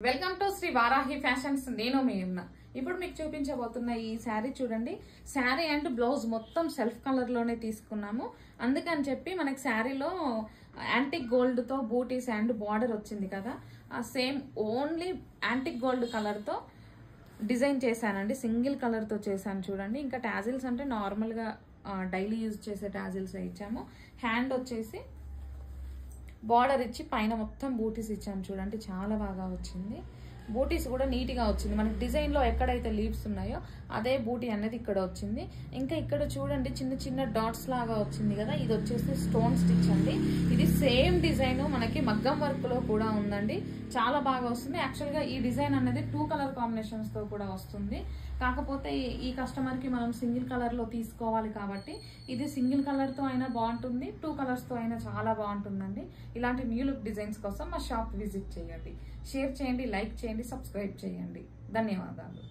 Welcome to Shri Varahi fashions. నేను మీ ఉన్నా. ఇప్పుడు మీకు చూపించబోతున్న ఈ శారీ చూడండి. శారీ అండ్ బ్లౌజ్ మొత్తం సెల్ఫ్ కలర్ లోనే తీసుకున్నాము. అందుకని చెప్పి మనకి శారీలో యాంటిక్ గోల్డ్ తో బూటీస్ అండ్ బార్డర్ వచ్చింది కదా, ఆ same only antique gold colour తో డిజైన్ చేశానండి. సింగిల్ కలర్ తో చేశాను చూడండి. ఇంకా టాజిల్స్ అంటే నార్మల్ గా డైలీ యూజ్ చేసే టాజిల్స్ ఇచ్చాము. హ్యాండ్ వచ్చేసి బార్డర్ ఇచ్చి పైన మొత్తం బూటీస్ ఇచ్చాను చూడండి. చాలా బాగా వచ్చింది. బూటీస్ కూడా నీట్ గా వచ్చింది. మనకి డిజైన్ లో ఎక్కడైతే లీవ్స్ ఉన్నాయో అదే బూటీ అనేది ఇక్కడ వచ్చింది. ఇంకా ఇక్కడ చూడండి చిన్న చిన్న డాట్స్ లాగా వచ్చింది కదా, ఇది వచ్చేసి స్టోన్ స్టిచ్ అండి. ఇది సేమ్ డిజైన్ మనకి మగ్గం వర్క్ లో కూడా ఉందండి. చాలా బాగా వస్తుంది. యాక్చువల్ గా ఈ డిజైన్ అనేది 2 కలర్ కాంబినేషన్స్ తో కూడా వస్తుంది. కాకపోతే ఈ కస్టమర్ కి మనం సింగిల్ కలర్ లో తీసుకోవాలి కాబట్టి ఇది సింగిల్ కలర్ తో అయినా బాగుంటుంది, 2 కలర్స్ తో అయినా చాలా బాగుంటుందండి. ఇలాంటి న్యూ లుక్ డిజైన్స్ కోసం మా షాప్ విజిట్ చేయండి, షేర్ చేయండి, లైక్ చేయండి, సబ్స్క్రైబ్ చేయండి. ధన్యవాదాలు.